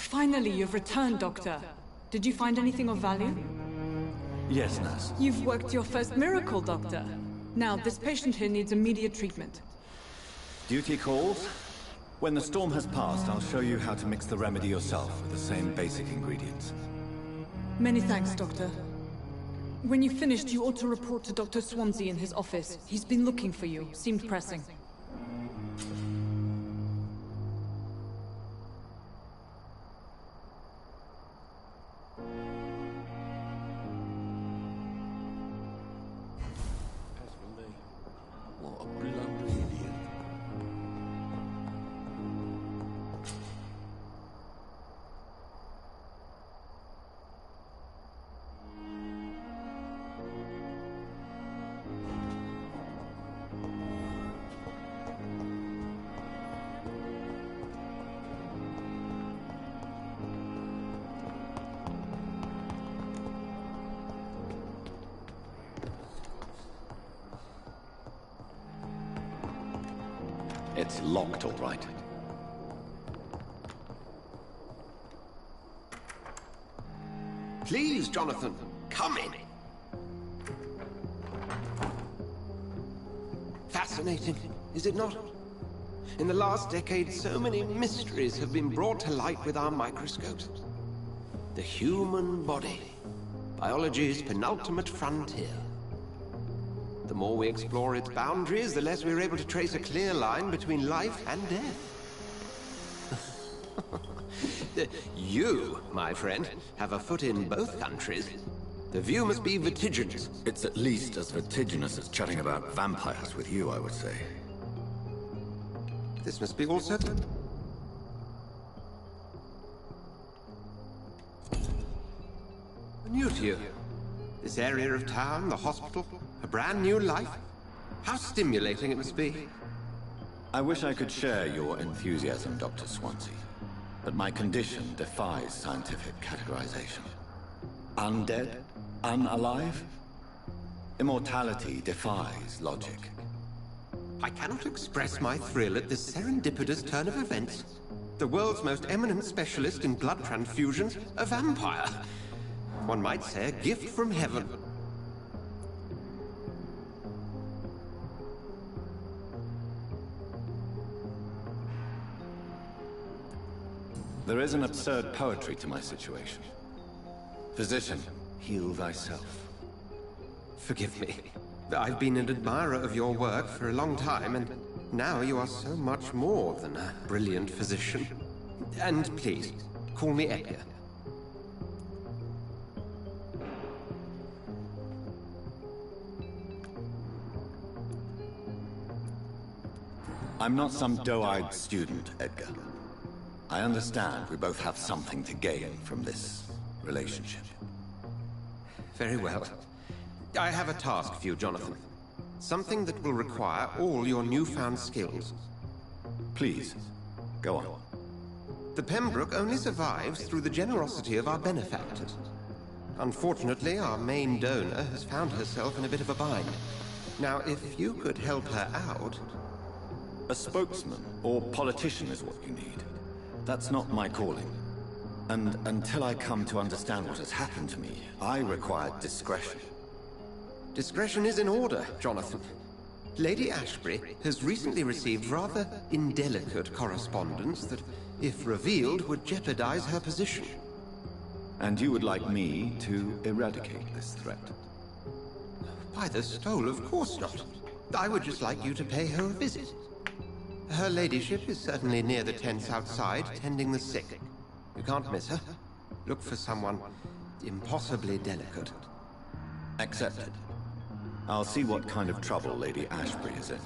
Finally, you've returned, Doctor. Did you find anything of value? Yes, nurse. You've worked your first miracle, Doctor. Now, this patient here needs immediate treatment. Duty calls. When the storm has passed, I'll show you how to mix the remedy yourself with the same basic ingredients. Many thanks, Doctor. When you've finished, you ought to report to Dr. Swansea in his office. He's been looking for you. Seemed pressing. What a blundering idiot. It's locked, all right. Please, Jonathan, come in. Fascinating, is it not? In the last decade, so many mysteries have been brought to light with our microscopes. The human body, biology's penultimate frontier. The more we explore its boundaries, the less we're able to trace a clear line between life and death. You, my friend, have a foot in both countries. The view must be vertiginous. It's at least as vertiginous as chatting about vampires with you, I would say. This must be all certain. New to you. This area of town, the hospital, a brand new life. How stimulating it must be. I wish I could share your enthusiasm, Dr. Swansea. But my condition defies scientific categorization. Undead? Unalive? Immortality defies logic. I cannot express my thrill at this serendipitous turn of events. The world's most eminent specialist in blood transfusions, a vampire. One might say a gift from heaven. There is an absurd poetry to my situation. Physician, heal thyself. Forgive me. I've been an admirer of your work for a long time, and now you are so much more than a brilliant physician. And please, call me Edgar. I'm not some doe-eyed student, Edgar. I understand we both have something to gain from this relationship. Very well. I have a task for you, Jonathan. Something that will require all your newfound skills. Please, go on. The Pembroke only survives through the generosity of our benefactors. Unfortunately, our main donor has found herself in a bit of a bind. Now, if you could help her out... A spokesman or politician is what you need. That's not my calling. And until I come to understand what has happened to me, I require discretion. Discretion is in order, Jonathan. Lady Ashbury has recently received rather indelicate correspondence that, if revealed, would jeopardize her position. And you would like me to eradicate this threat? By the stole, of course not. I would just like you to pay her a visit. Her ladyship is certainly near the tents outside, tending the sick. You can't miss her. Look for someone impossibly delicate. Accepted. I'll see what kind of trouble Lady Ashbury is in.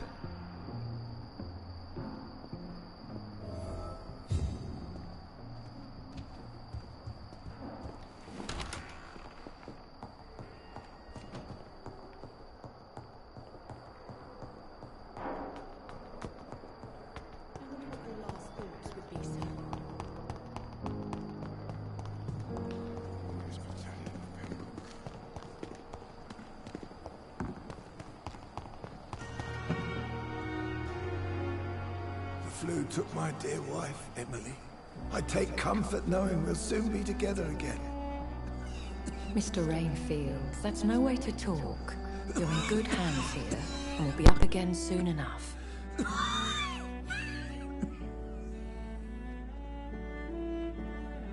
The flu took my dear wife, Emily. I take comfort knowing we'll soon be together again. Mr. Rainfield, that's no way to talk. You're in good hands here, and we'll be up again soon enough.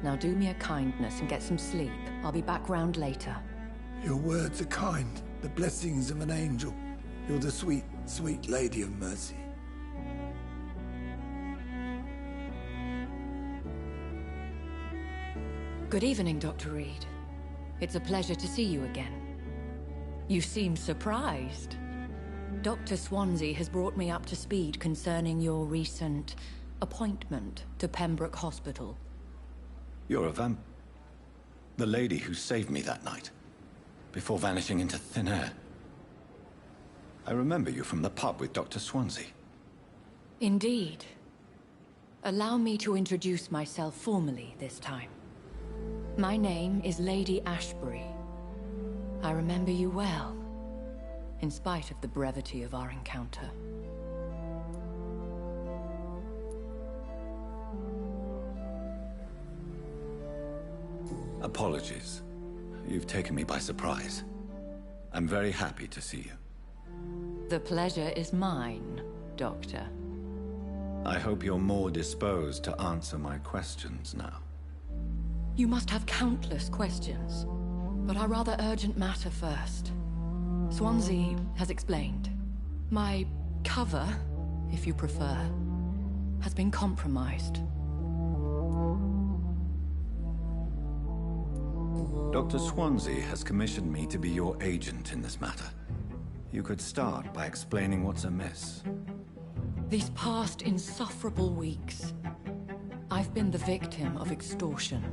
Now do me a kindness and get some sleep. I'll be back round later. Your words are kind, the blessings of an angel. You're the sweet, sweet Lady of Mercy. Good evening, Dr. Reed. It's a pleasure to see you again. You seem surprised. Dr. Swansea has brought me up to speed concerning your recent appointment to Pembroke Hospital. You're a the lady who saved me that night, before vanishing into thin air. I remember you from the pub with Dr. Swansea. Indeed. Allow me to introduce myself formally this time. My name is Lady Ashbury. I remember you well, in spite of the brevity of our encounter. Apologies. You've taken me by surprise. I'm very happy to see you. The pleasure is mine, Doctor. I hope you're more disposed to answer my questions now. You must have countless questions, but our rather urgent matter first. Swansea has explained. My cover, if you prefer, has been compromised. Dr. Swansea has commissioned me to be your agent in this matter. You could start by explaining what's amiss. These past insufferable weeks, I've been the victim of extortion.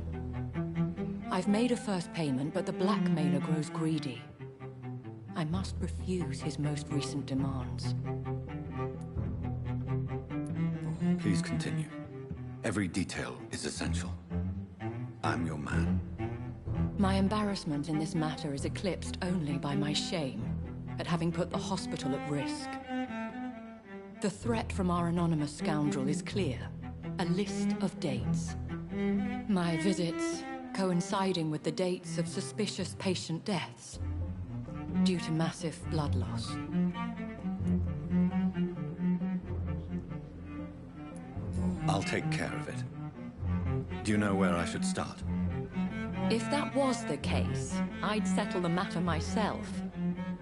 I've made a first payment, but the blackmailer grows greedy. I must refuse his most recent demands. Please continue. Every detail is essential. I'm your man. My embarrassment in this matter is eclipsed only by my shame at having put the hospital at risk. The threat from our anonymous scoundrel is clear. A list of dates. My visits coinciding with the dates of suspicious patient deaths due to massive blood loss. I'll take care of it. Do you know where I should start? If that was the case, I'd settle the matter myself.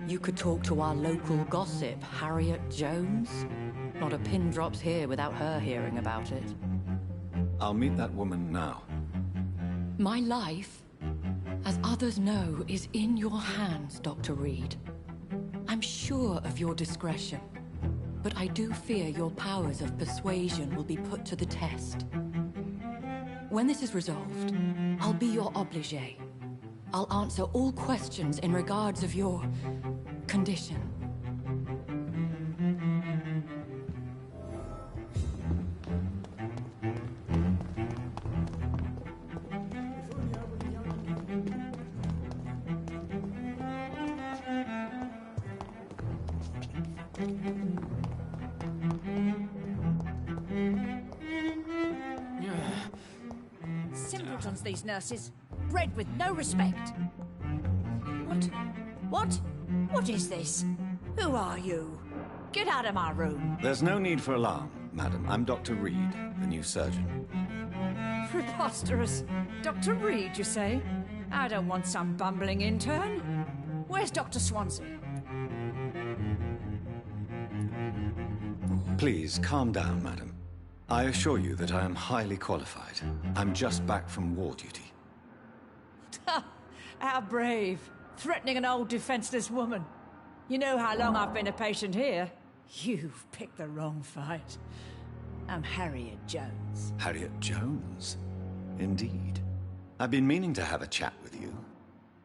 You could talk to our local gossip, Harriet Jones. Not a pin drops here without her hearing about it. I'll meet that woman now. My life, as others know, is in your hands, Dr. Reed. I'm sure of your discretion, but I do fear your powers of persuasion will be put to the test. When this is resolved, I'll be your obligé. I'll answer all questions in regards of your condition. Simpletons, these nurses. Bred with no respect. What is this? Who are you? Get out of my room. There's no need for alarm, madam. I'm Dr. Reed, the new surgeon. Preposterous. Dr. Reed, you say? I don't want some bumbling intern. Where's Dr. Swansea? Please, calm down, madam. I assure you that I am highly qualified. I'm just back from war duty. How brave. Threatening an old defenseless woman. You know how long I've been a patient here? You've picked the wrong fight. I'm Harriet Jones. Harriet Jones? Indeed. I've been meaning to have a chat with you.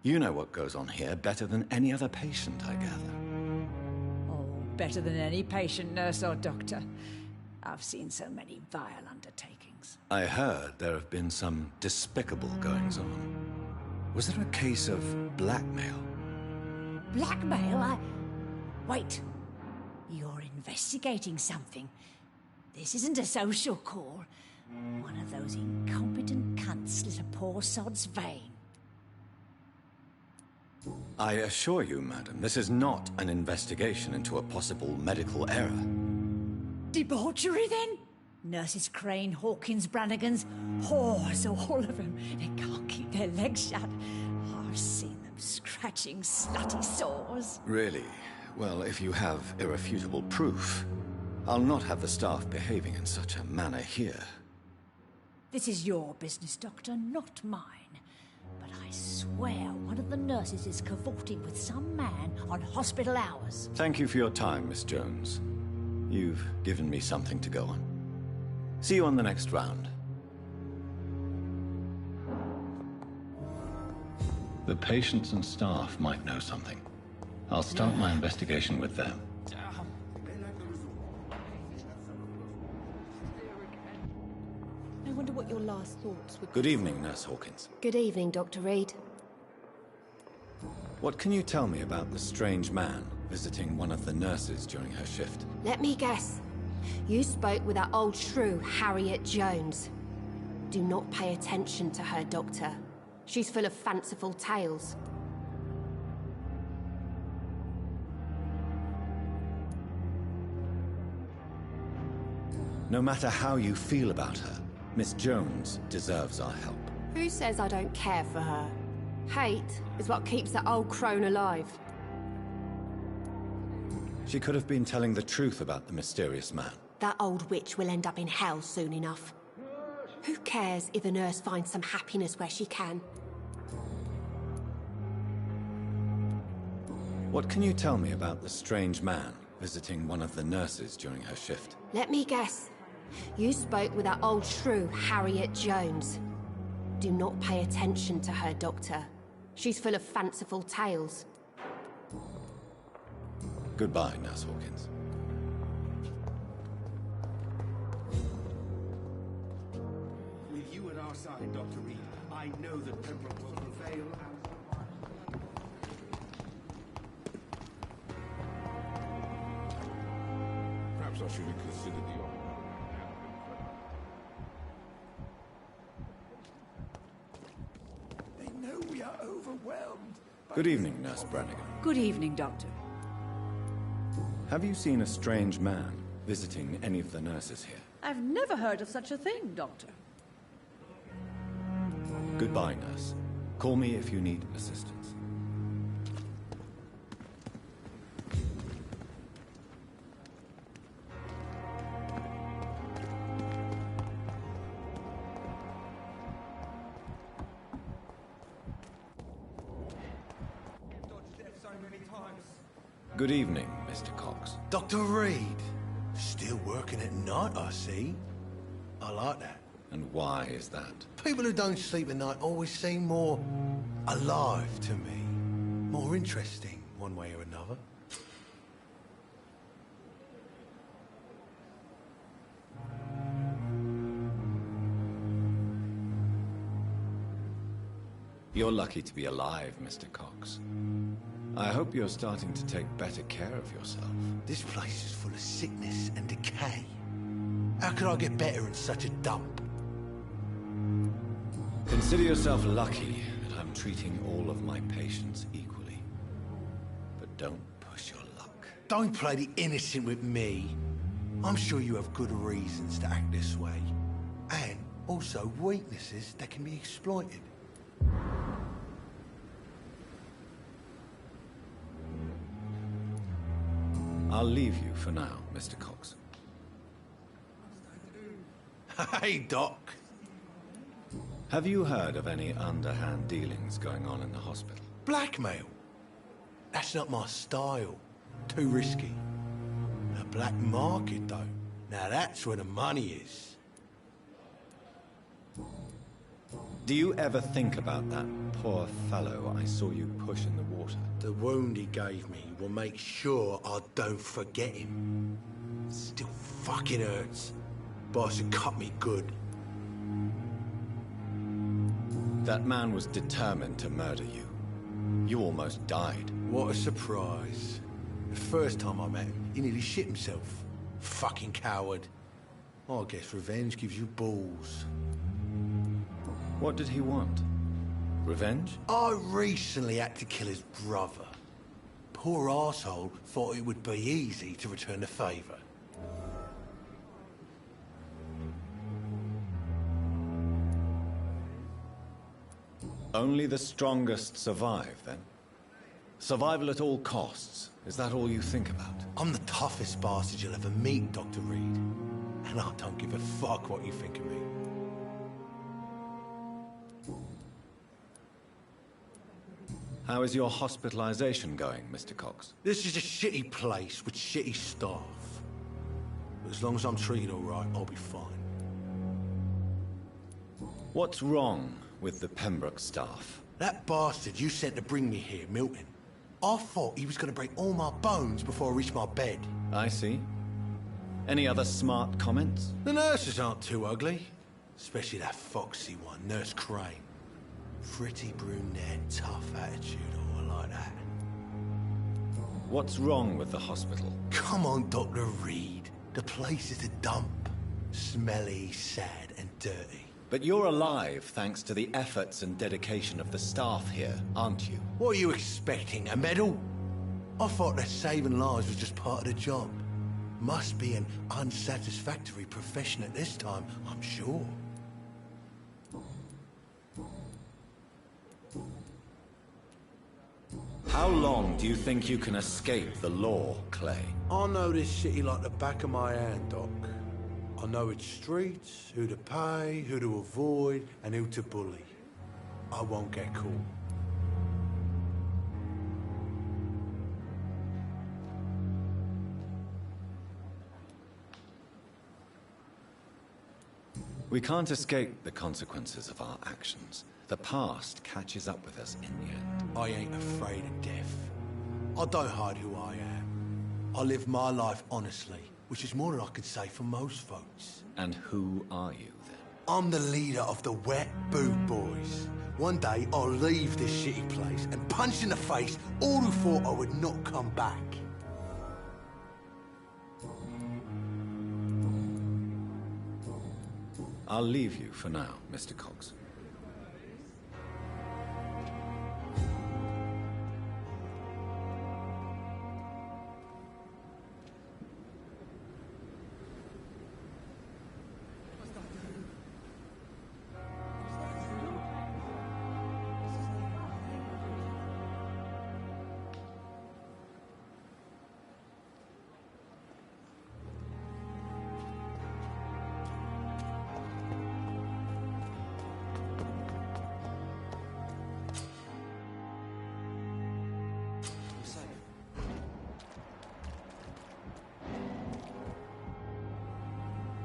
You know what goes on here better than any other patient, I gather. Oh, better than any patient, nurse or doctor. I've seen so many vile undertakings. I heard there have been some despicable goings-on. Was there a case of blackmail? Blackmail? Wait. You're investigating something. This isn't a social call. One of those incompetent cunts slit a poor sod's vein. I assure you, madam, this is not an investigation into a possible medical error. Debauchery, then? Nurses Crane, Hawkins, Brannigans, whores, all of them. They can't keep their legs shut. I've seen them scratching slutty sores. Really? Well, if you have irrefutable proof, I'll not have the staff behaving in such a manner here. This is your business, Doctor, not mine. But I swear one of the nurses is cavorting with some man on hospital hours. Thank you for your time, Miss Jones. You've given me something to go on. See you on the next round. The patients and staff might know something. I'll start my investigation with them. I wonder what your last thoughts would be. Good evening, Nurse Hawkins. Good evening, Dr. Reed. What can you tell me about the strange man visiting one of the nurses during her shift? Let me guess. You spoke with that old shrew, Harriet Jones. Do not pay attention to her, Doctor. She's full of fanciful tales. No matter how you feel about her, Miss Jones deserves our help. Who says I don't care for her? Hate is what keeps that old crone alive. She could have been telling the truth about the mysterious man. That old witch will end up in hell soon enough. Who cares if a nurse finds some happiness where she can? What can you tell me about the strange man visiting one of the nurses during her shift? Let me guess. You spoke with that old shrew, Harriet Jones. Do not pay attention to her, Doctor. She's full of fanciful tales. Goodbye, Nurse Hawkins. With you at our side, Dr. Reed, I know that Pembroke will prevail. Perhaps I should have considered the offer. They know we are overwhelmed. Good evening, Nurse Brannigan. Good evening, Doctor. Have you seen a strange man visiting any of the nurses here? I've never heard of such a thing, Doctor. Goodbye, nurse. Call me if you need assistance. Good evening, Mr. Cox. Dr. Reed. Still working at night, I see. I like that. And why is that? People who don't sleep at night always seem more alive to me. More interesting, one way or another. You're lucky to be alive, Mr. Cox. I hope you're starting to take better care of yourself. This place is full of sickness and decay. How could I get better in such a dump? Consider yourself lucky that I'm treating all of my patients equally. But don't push your luck. Don't play the innocent with me. I'm sure you have good reasons to act this way. And also weaknesses that can be exploited. I'll leave you for now, Mr. Cox. Hey, Doc. Have you heard of any underhand dealings going on in the hospital? Blackmail? That's not my style. Too risky. A black market, though. Now that's where the money is. Do you ever think about that poor fellow I saw you push in the water? The wound he gave me will make sure I don't forget him. Still fucking hurts. Boss had cut me good. That man was determined to murder you. You almost died. What a surprise. The first time I met him, he nearly shit himself. Fucking coward. I guess revenge gives you balls. What did he want? Revenge? I recently had to kill his brother. Poor arsehole thought it would be easy to return the favour. Only the strongest survive, then? Survival at all costs. Is that all you think about? I'm the toughest bastard you'll ever meet, Dr. Reed. And I don't give a fuck what you think of me. How is your hospitalization going, Mr. Cox? This is a shitty place with shitty staff. But as long as I'm treated all right, I'll be fine. What's wrong with the Pembroke staff? That bastard you sent to bring me here, Milton. I thought he was going to break all my bones before I reached my bed. I see. Any other smart comments? The nurses aren't too ugly. Especially that foxy one, Nurse Crane. Pretty brunette, tough attitude, oh, I like that. What's wrong with the hospital? Come on, Dr. Reed. The place is a dump. Smelly, sad, and dirty. But you're alive thanks to the efforts and dedication of the staff here, aren't you? What are you expecting, a medal? I thought that saving lives was just part of the job. Must be an unsatisfactory profession at this time, I'm sure. How long do you think you can escape the law, Clay? I know this city like the back of my hand, Doc. I know its streets, who to pay, who to avoid, and who to bully. I won't get caught. We can't escape the consequences of our actions. The past catches up with us in the end. I ain't afraid of death. I don't hide who I am. I live my life honestly, which is more than I could say for most folks. And who are you, then? I'm the leader of the Wet Boot Boys. One day, I'll leave this shitty place and punch in the face all who thought I would not come back. I'll leave you for now, Mr. Cox.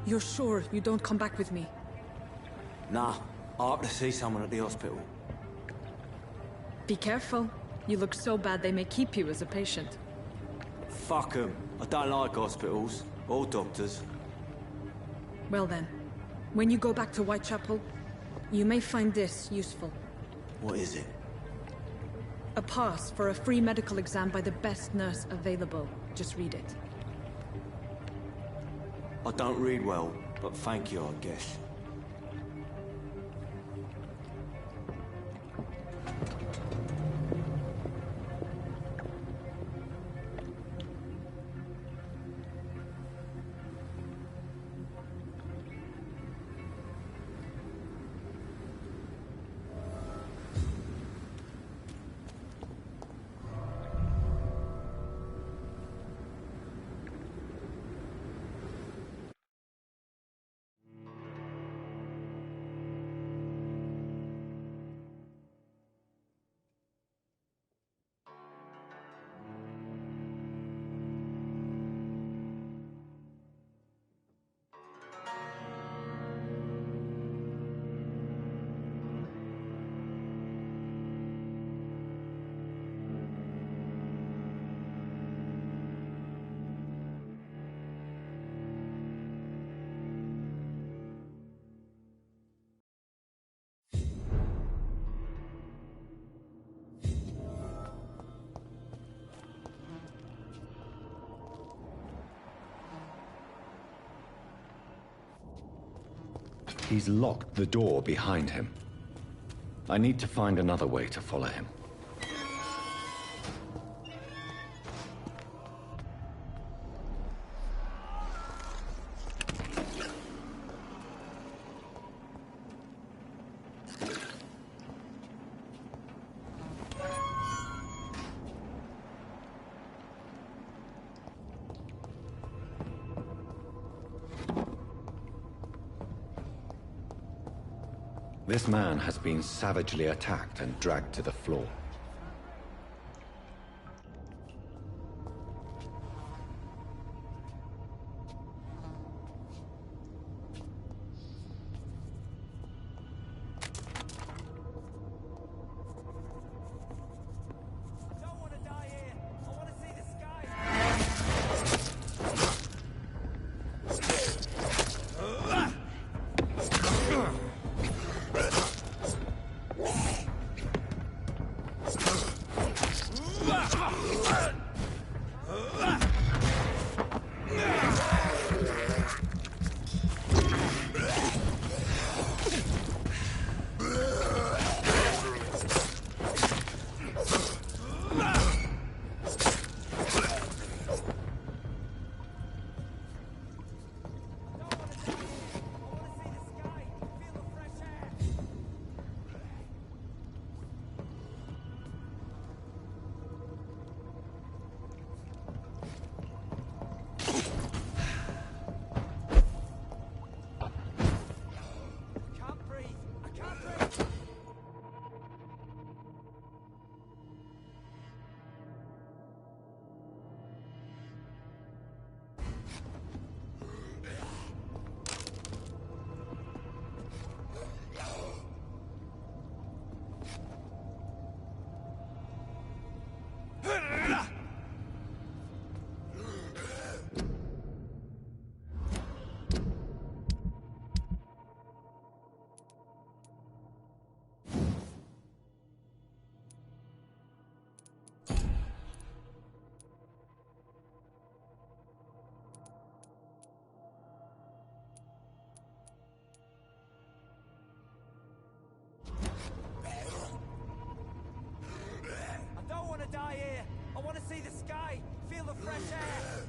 You're sure you don't come back with me? Nah, I have to see someone at the hospital. Be careful. You look so bad they may keep you as a patient. Fuck 'em. I don't like hospitals, or doctors. Well then, when you go back to Whitechapel, you may find this useful. What is it? A pass for a free medical exam by the best nurse available. Just read it. I don't read well, but thank you, I guess. he's locked the door behind him. I need to find another way to follow him. This man has been savagely attacked and dragged to the floor. Die here. I want to see the sky, feel the fresh air.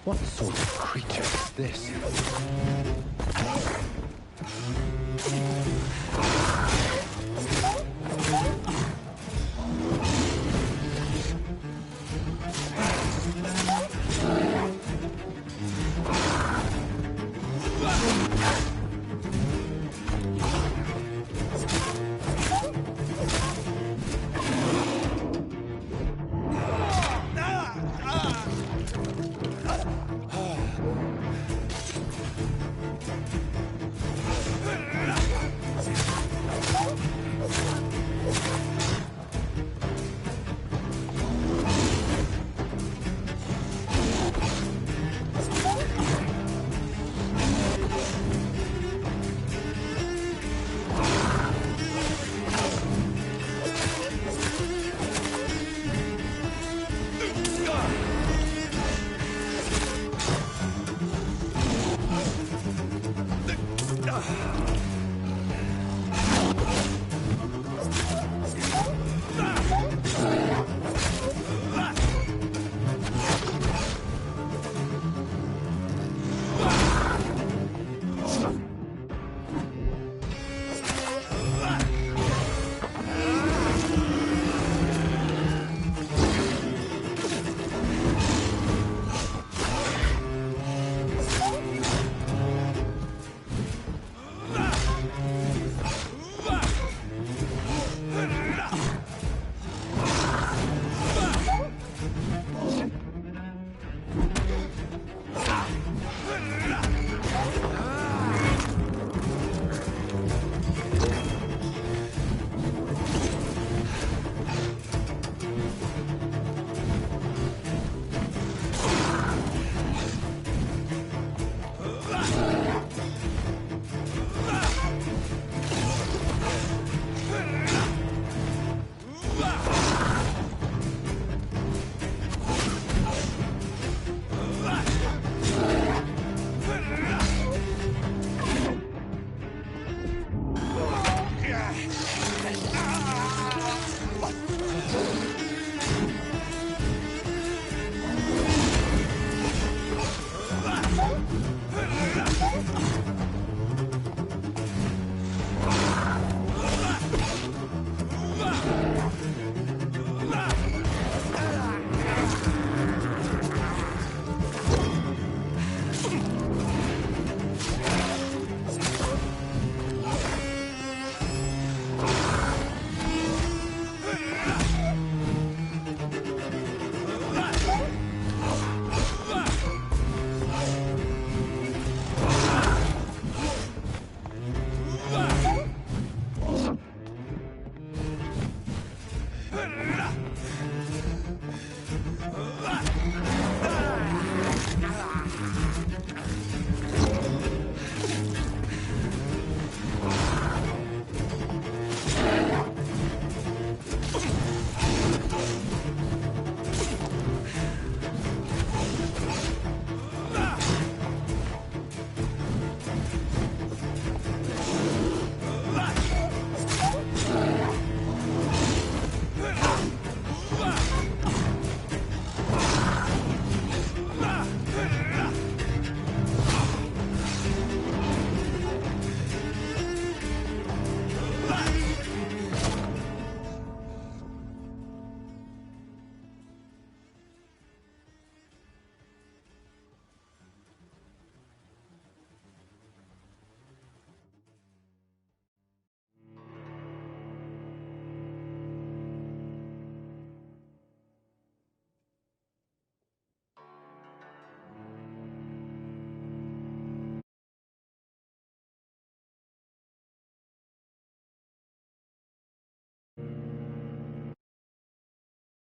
What sort of creature is this?